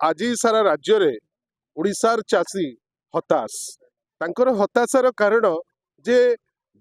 आज सारा राज्य रे उड़ीसार चाषी हताश तांकर हताशार कारण जे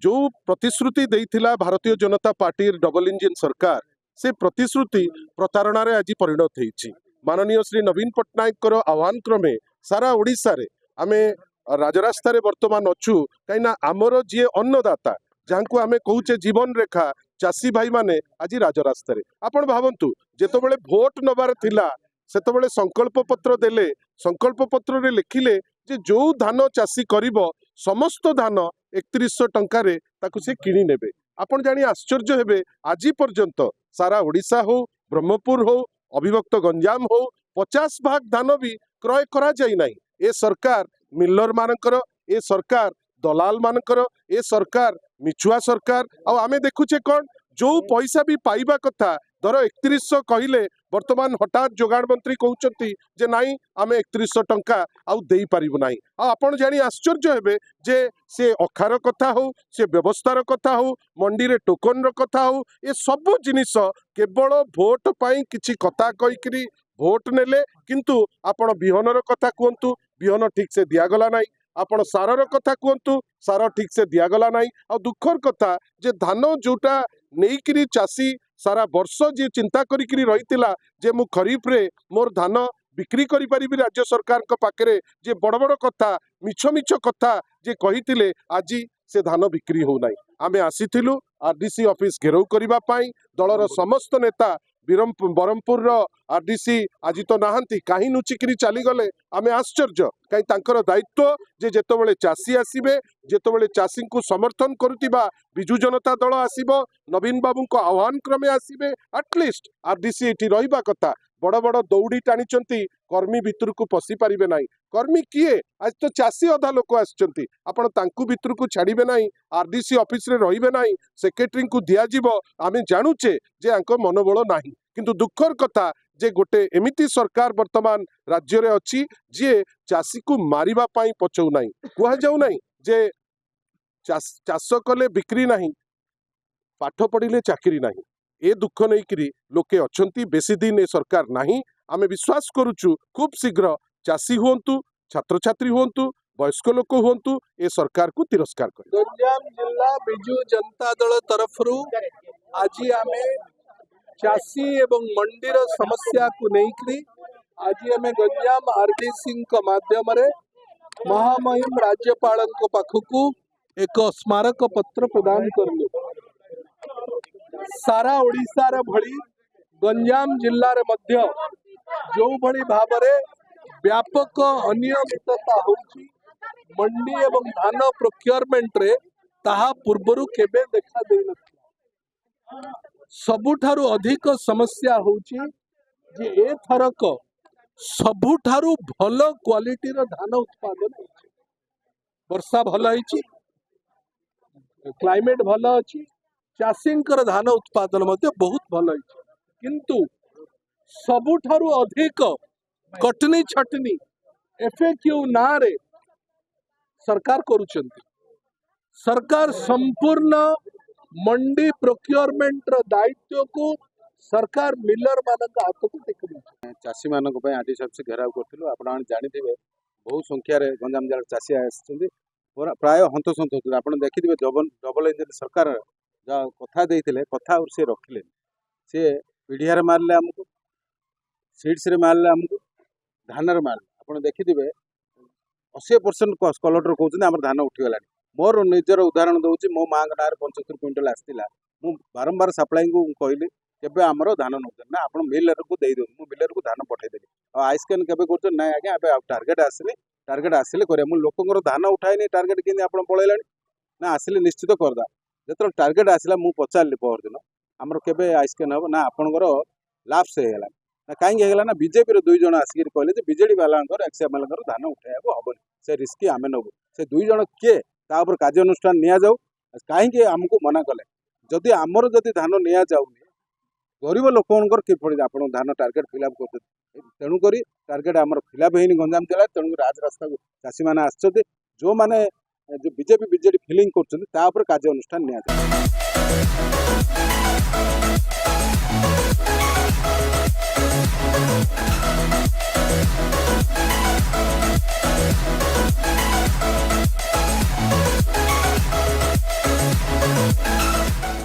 जो प्रतिश्रुति देइथिला Bharatiya Janata party double engine सरकार से प्रतिश्रुति प्रतारणार आज परिणत होईछि। माननीय श्री नवीन पट्टनायक आह्वान क्रमे सारा ओडिशा रे आमे राजरास्ता रे वर्तमान अच्छु कहीं आमर जी अन्नदाता जहाँ आमे कहूचे जीवन रेखा चाषी भाई माने आज राजरास्ता रे आपण भावंतु जेतबेले भोट नबार थिला सेतबेले संकल्प पत्र देले संकल्प पत्र रे लिखिले जे जो धान चाषी करिवो समस्त धान 3100 टंका रे ताकु से किणी नेबे। आपण जानी आश्चर्य हेबे आज पर्यंत सारा ओडिशा हो ब्रह्मपुर हो अविभक्त गंजाम हो 50 भाग धान भी क्रय करा जाई नाही। ए सरकार मिलर मानकर ए सरकार दलाल मानकर ए सरकार मिछुआ सरकार आ आमे देखुचे कौन जो पैसा भी पाइबा कथा धर 3100 कहले वर्तमान हठात जोगाड़ मंत्री कहउचंती जे नाई आमे 3100 टंका आउ देई पारिबु नाही। आ आपण जानी आश्चर्य हेबे जे से अखार कथा हो से व्यवस्थार कथा हो मंडी रे टोकन रो कथा हो ए सब जिनिस केवल भोट पाई किछि कथा कहिकरी भोट नेले किंतु आपण बिहनर कथा कहंतु बिहन ठीक से दियागला नाही आपण सारर कथा कहंतु सार ठीक से दियागला नाही। आ दुखर कथा जे धान जोटा नेइकरी चाषी सारा वर्ष जी चिंता करिकरी रहितिला जे मु खरीफ रे मोर धान बिक्री करि परिबि राज्य सरकार को पाखरे जे बड़ बड़ कथा मिछ मिछ कथा जे कहितिले आजी से धान बिक्री हो नाही। आमे आसीथिलु आरडीसी ऑफिस घेराव करिबा पाई दलर समस्त नेता बरमपुर आरडीसी आज तो नहांती कहीं नुचिकी चली गले आमे आश्चर्य कहीं तांकर दायित्व जे जेतबेले चाषी आसीबे जेतबेले चाषी को समर्थन करुतिबा बिजु जनता दल आसीबो नवीन बाबू को आह्वान क्रमे आसीबे एटलिस्ट आरडीसी एठी रहिबा कथा बड़ बड़ दौड़ी टाणी कर्मी भितर को पशि पारे ना कर्मी किए आज तो चाषी अधा लोक आसचंती आपण तांकु भितर को छाड़िबे नाही आरडीसी ऑफिस रे रहिबे नाही सेक्रेटरी को दिया जिवो आमे जानुचे जे आंको मनोबल नाही किंतु दुखर कथा जे गोटे एमिति सरकार वर्तमान राज्य रे अछि जे चाषी को मारिबा पाई पचौ नाही कुहा जाउ नाही जे चाष कले बिक्री नाही पाठ पढ़िले चाकरी नाही ए दुख नहीं करी लोके अछंती बेसी दिन ए सरकार नाही। आमे विश्वास करूचु खूब शीघ्र चाषी हुंतु छात्र छात्री हुंतु वयस्क लोक हुंतु ए सरकार को तिरस्कार कर। गंजाम जिला बिजु जनता दल तरफरु आज आमे चाषी एवं मंडीर समस्या को लेकर आज आमे गंजाम आरडीसी माध्यम रे महामहिम राज्यपाल पाखकू एक स्मारक पत्र प्रदान करलु। सारा ओडिशा रे भली गंजाम जिल्ला रे मध्य जो भली भाबरे व्यापक अनियमितता होची मंडी एवं धान प्रोक्योरमेंट रे ताहा पूर्वरु केबे देखा देई नथिला। सबुठारु अधिक समस्या होची जे ए थरक सबुठारु भलो क्वालिटी रो धान उत्पादन होची। वर्षा भलो होईची क्लाइमेट भलो अछि चाषींकर धान उत्पादन मध्य बहुत भल किंतु सबुठारु अधिक कटनी छटनी एफएक्यू ना रे सरकार करूचंती। सरकार संपूर्ण मंडी प्रोक्योरमेंट रो दायित्व को सरकार मिलर मानक हाथ को टेकली। चाषी मानक पय आरडीसी ऑफिस घेराव करथिलु आपण जानिथिबे बहु संख्या रे गंजाम जिला चाषी आछथि प्राय हंतसंत होथि आपण देखिथिबे डबल इंजिन सरकार जा कथा देइथिले कथा और से रखिले से पीढ़ियार मारले हमको सीड्स रे मारले हमको धान रे मारले ଆପଣ ଦେଖିଥିବେ 80% କଲେକ୍ଟର କହୁଛନ୍ତି ଆମର ଧାନ ଉଠିଗଲାଣି। ମୋର ନିଜର ଉଦାହରଣ ଦଉଛି, ମୋ ମାଙ୍କ ନାଁରେ 75 କ୍ୱିଣ୍ଟାଲ ଆସିଥିଲା। ମୁଁ ବାରମ୍ବାର ସପ୍ଲାଇଙ୍କୁ କହିଲି କେବେ ଆମର ଧାନ ନେଉଛନ୍ତି ନା, ଆପଣ ମିଲରକୁ ଦେଇଦିଅନ୍ତୁ, ମୁଁ ମିଲରକୁ ଧାନ ପଠେଇଦେଲି। ଆଉ ଆଇସ୍କାନ୍ କେବେ କରୁଛନ୍ତି? ନାଇଁ ଆଜ୍ଞା ଏବେ ଟାର୍ଗେଟ ଆସିନି, ଟାର୍ଗେଟ ଆସିଲେ କରିବା। ମୁଁ ଲୋକଙ୍କର ଧାନ ଉଠାଇନି, ଟାର୍ଗେଟ କେମିତି ଆପଣ ପଳେଇଲାଣି? ନା ଆସିଲେ ନିଶ୍ଚିତ କରିଦେବା। ଯେତେବେଳେ ଟାର୍ଗେଟ ଆସିଲା ମୁଁ ପଚାରିଲି ପରଦିନ ଆମର କେବେ ଆଇସ୍କାନ୍ ହେବ? ନା ଆପଣଙ୍କର ଲାପ୍ସ ହେଇଗଲା। ନା କାହିଁକି ହେଇଗଲା? ନା ବିଜେପିର 2 ଜଣ ଆସିକି କହିଲେ ଯେ ବିଜେଡି ବାଲାଙ୍କର ଏକ୍ସଏମଏଲଙ୍କର ଧାନ ଉଠାଇବାକୁ ହବନି, ସେ ରିସ୍କ ଆମେ ନେବୁ। ସେ 2 ଜଣ କିଏ? ତା ଉପରେ କାର୍ଯ୍ୟାନୁଷ୍ଠାନ ନିଆଯାଉ। କାହିଁକି ଆମକୁ ମନା କଲେ? ଯଦି ଆମର ଯଦି ଧାନ ନିଆଯାଉନି, ଗରିବ ଲୋକଙ୍କର କିପରି ଆପଣ ଧାନ ଟାର୍ଗେଟ ଫିଲ୍ଅପ୍ କରୁଛନ୍ତି? ତେଣୁକରି ଟାର୍ଗେଟ ଆମର ଫିଲ୍ଅପ୍ ହେଇନି ଗଞ୍ଜାମ ଜିଲ୍ଲାରେ। ତେଣୁକରି ରାଜରାସ୍ତାକୁ ଚାଷୀମାନେ ଆସିଛନ୍ତି। ଯେଉଁମାନେ ବିଜେପି ବିଜେଡି ଫିଲିଂ କରୁଛନ୍ତି ତା ଉପରେ କାର୍ଯ୍ୟାନୁଷ୍ଠାନ ନିଆଯାଉ।